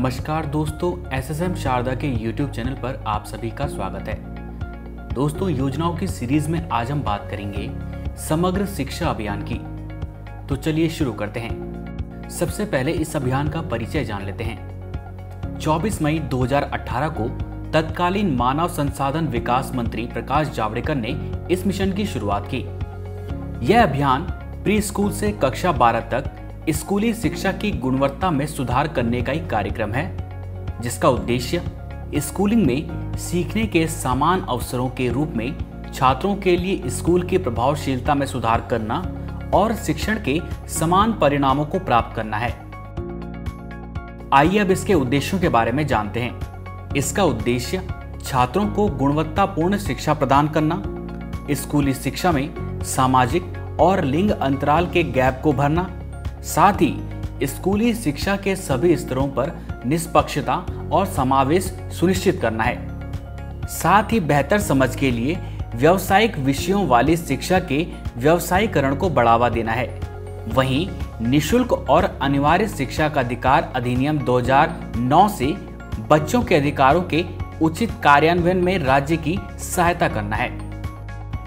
नमस्कार दोस्तों, एसएसएम शारदा के YouTube चैनल पर आप सभी का स्वागत है। दोस्तों, योजनाओं की सीरीज में आज हम बात करेंगे समग्र शिक्षा अभियान की। तो चलिए शुरू करते हैं। सबसे पहले इस अभियान का परिचय जान लेते हैं। 24 मई 2018 को तत्कालीन मानव संसाधन विकास मंत्री प्रकाश जावड़ेकर ने इस मिशन की शुरुआत की। यह अभियान प्री स्कूल से कक्षा 12 तक स्कूली शिक्षा की गुणवत्ता में सुधार करने का एक कार्यक्रम है, जिसका उद्देश्य स्कूलिंग में सीखने के समान अवसरों के रूप में छात्रों के लिए स्कूल की प्रभावशीलता में सुधार करना और शिक्षण के समान परिणामों को प्राप्त करना है। आइए अब इसके उद्देश्यों के बारे में जानते हैं। इसका उद्देश्य छात्रों को गुणवत्तापूर्ण शिक्षा प्रदान करना, स्कूली शिक्षा में सामाजिक और लिंग अंतराल के गैप को भरना, साथ ही स्कूली शिक्षा के सभी स्तरों पर निष्पक्षता और समावेश सुनिश्चित करना है। साथ ही बेहतर समझ के लिए व्यावसायिक विषयों वाली शिक्षा के व्यावसायीकरण को बढ़ावा देना है। वहीं निशुल्क और अनिवार्य शिक्षा का अधिकार अधिनियम 2009 से बच्चों के अधिकारों के उचित कार्यान्वयन में राज्य की सहायता करना है।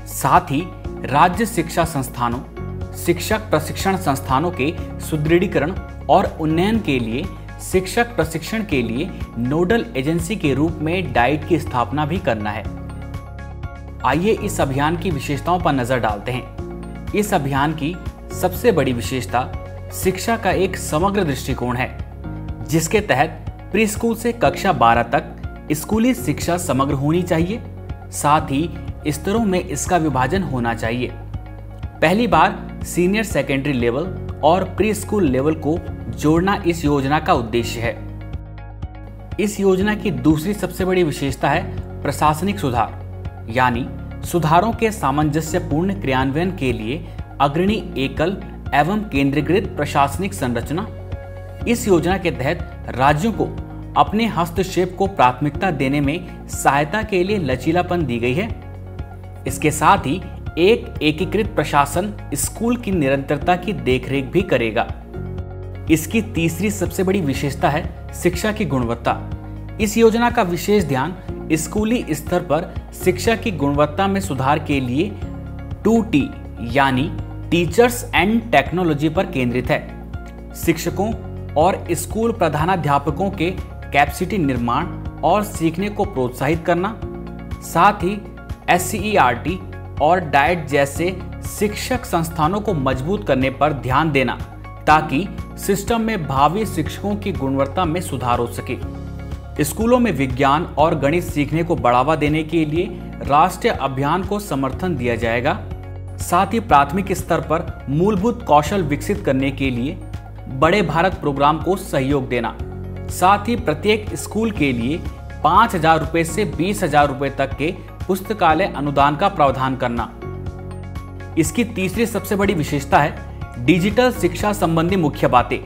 साथ ही राज्य शिक्षा संस्थानों, शिक्षक प्रशिक्षण संस्थानों के सुदृढ़ीकरण और उन्नयन के लिए शिक्षक प्रशिक्षण के लिए नोडल एजेंसी के रूप में डाइट की स्थापना भी करना है। आइए इस अभियान की विशेषताओं पर नजर डालते हैं। इस अभियान की सबसे बड़ी विशेषता शिक्षा का एक समग्र दृष्टिकोण है, जिसके तहत प्री स्कूल से कक्षा 12 तक स्कूली शिक्षा समग्र होनी चाहिए। साथ ही स्तरों में इसका विभाजन होना चाहिए। पहली बार सीनियर सेकेंडरी लेवल और प्री स्कूल लेवल को जोड़ना इस योजना का उद्देश्य है। इस योजना की दूसरी सबसे बड़ी विशेषता है प्रशासनिक सुधार, यानी सुधारों के सामंजस्यपूर्ण क्रियान्वयन के लिए अग्रणी एकल एवं केंद्रीकृत प्रशासनिक संरचना। इस योजना के तहत राज्यों को अपने हस्तक्षेप को प्राथमिकता देने में सहायता के लिए लचीलापन दी गई है। इसके साथ ही एक एकीकृत प्रशासन स्कूल की निरंतरता की देखरेख भी करेगा। इसकी तीसरी सबसे बड़ी विशेषता है शिक्षा की गुणवत्ता। इस योजना का विशेष ध्यान स्कूली स्तर पर शिक्षा की गुणवत्ता में सुधार के लिए 2T यानी टीचर्स एंड टेक्नोलॉजी पर केंद्रित है। शिक्षकों और स्कूल प्रधानाध्यापकों के कैपेसिटी निर्माण और सीखने को प्रोत्साहित करना, साथ ही SCERT और डाइट जैसे शिक्षक संस्थानों को मजबूत करने पर ध्यान देना, ताकि सिस्टम में भावी शिक्षकों की गुणवत्ता में सुधार हो सके। स्कूलों में विज्ञान और गणित सीखने को बढ़ावा देने के लिए राष्ट्रीय अभियान को समर्थन दिया जाएगा। साथ ही प्राथमिक स्तर पर मूलभूत कौशल विकसित करने के लिए बड़े भारत प्रोग्राम को सहयोग देना, साथ ही प्रत्येक स्कूल के लिए 5,000 रुपए से 20,000 रुपए तक के पुस्तकालय अनुदान का प्रावधान करना। इसकी तीसरी सबसे बड़ी विशेषता है डिजिटल शिक्षा संबंधी मुख्य बातें।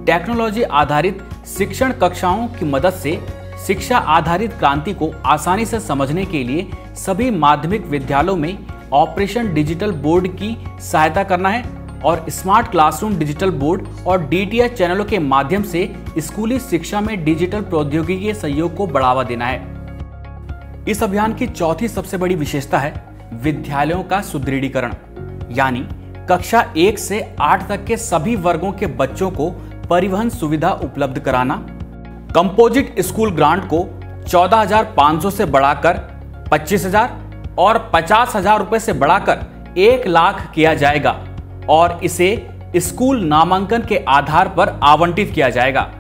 टेक्नोलॉजी आधारित शिक्षण कक्षाओं की मदद से शिक्षा आधारित क्रांति को आसानी से समझने के लिए सभी माध्यमिक विद्यालयों में ऑपरेशन डिजिटल बोर्ड की सहायता करना है और स्मार्ट क्लासरूम डिजिटल बोर्ड और DTH चैनलों के माध्यम से स्कूली शिक्षा में डिजिटल प्रौद्योगिकी के सहयोग को बढ़ावा देना है। इस अभियान की चौथी सबसे बड़ी विशेषता है विद्यालयों का सुदृढ़ीकरण, यानी कक्षा 1 से 8 तक के सभी वर्गों के बच्चों को परिवहन सुविधा उपलब्ध कराना। कंपोजिट स्कूल ग्रांट को 14,500 से बढ़ाकर 25,000 और 50,000 रुपए से बढ़ाकर 1 लाख किया जाएगा और इसे स्कूल नामांकन के आधार पर आवंटित किया जाएगा।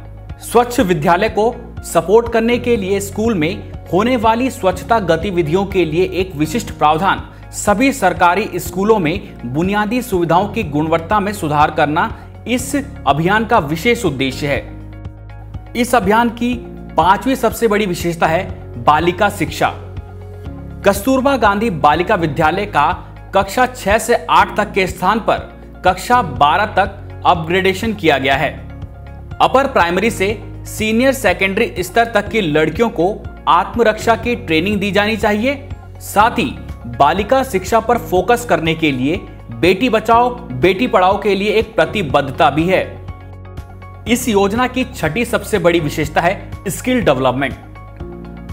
स्वच्छ विद्यालय को सपोर्ट करने के लिए स्कूल में होने वाली स्वच्छता गतिविधियों के लिए एक विशिष्ट प्रावधान सभी सरकारी स्कूलों में बुनियादी सुविधाओं की गुणवत्ता में सुधार करना इस अभियान का विशेष उद्देश्य है। इस अभियान की पांचवी सबसे बड़ी विशेषता है बालिका शिक्षा। कस्तूरबा गांधी बालिका विद्यालय का कक्षा 6 से 8 तक के स्थान पर कक्षा 12 तक अपग्रेडेशन किया गया है। अपर प्राइमरी से सीनियर सेकेंडरी स्तर तक की लड़कियों को आत्मरक्षा की ट्रेनिंग दी जानी चाहिए। साथ ही बालिका शिक्षा पर फोकस करने के लिए बेटी बचाओ बेटी पढ़ाओ के लिए एक प्रतिबद्धता भी है। इस योजना की छठी सबसे बड़ी विशेषता है skill development.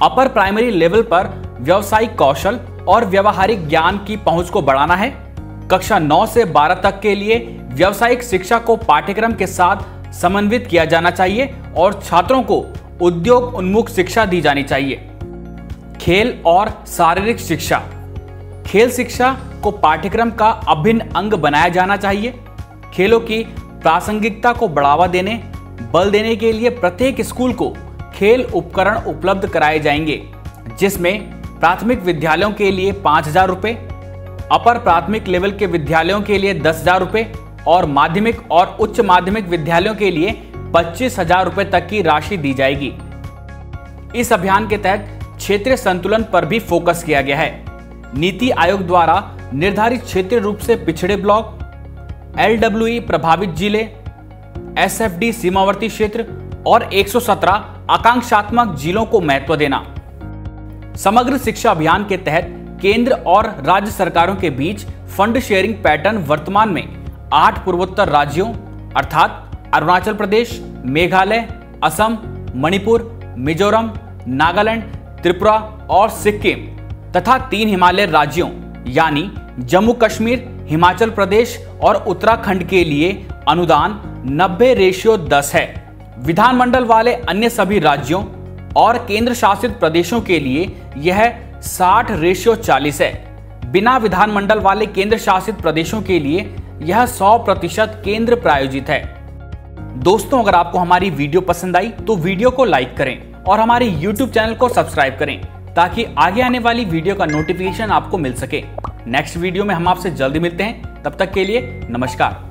Upper primary level पर व्यावसायिक कौशल और व्यवहारिक ज्ञान की पहुंच को बढ़ाना है। कक्षा 9 से 12 तक के लिए व्यावसायिक शिक्षा को पाठ्यक्रम के साथ समन्वित किया जाना चाहिए और छात्रों को उद्योग उन्मुख शिक्षा दी जानी चाहिए। खेल और शारीरिक शिक्षा। खेल शिक्षा को पाठ्यक्रम का अभिन्न अंग बनाया जाना चाहिए। खेलों की प्रासंगिकता को बढ़ावा देने, बल देने के लिए प्रत्येक स्कूल को खेल उपकरण उपलब्ध कराए जाएंगे, जिसमें प्राथमिक विद्यालयों के लिए 5,000 रुपये, अपर प्राथमिक लेवल के विद्यालयों के लिए 10,000 रुपये और माध्यमिक और उच्च माध्यमिक विद्यालयों के लिए 25,000 रुपये तक की राशि दी जाएगी। इस अभियान के तहत क्षेत्रीय संतुलन पर भी फोकस किया गया है। नीति आयोग द्वारा निर्धारित क्षेत्रीय रूप से पिछड़े ब्लॉक, LWE प्रभावित जिले, SFD सीमावर्ती क्षेत्र और 117 आकांक्षात्मक जिलों को महत्व देना। समग्र शिक्षा अभियान के तहत केंद्र और राज्य सरकारों के बीच फंड शेयरिंग पैटर्न वर्तमान में 8 पूर्वोत्तर राज्यों अर्थात अरुणाचल प्रदेश, मेघालय, असम, मणिपुर, मिजोरम, नागालैंड, त्रिपुरा और सिक्किम तथा 3 हिमालय राज्यों यानी जम्मू कश्मीर, हिमाचल प्रदेश और उत्तराखंड के लिए अनुदान 90:10 है। विधानमंडल वाले अन्य सभी राज्यों और केंद्र शासित प्रदेशों के लिए यह 60:40 है। बिना विधानमंडल वाले केंद्र शासित प्रदेशों के लिए यह 100% केंद्र प्रायोजित है। दोस्तों, अगर आपको हमारी वीडियो पसंद आई तो वीडियो को लाइक करें और हमारे YouTube चैनल को सब्सक्राइब करें ताकि आगे आने वाली वीडियो का नोटिफिकेशन आपको मिल सके। नेक्स्ट वीडियो में हम आपसे जल्दी मिलते हैं। तब तक के लिए नमस्कार।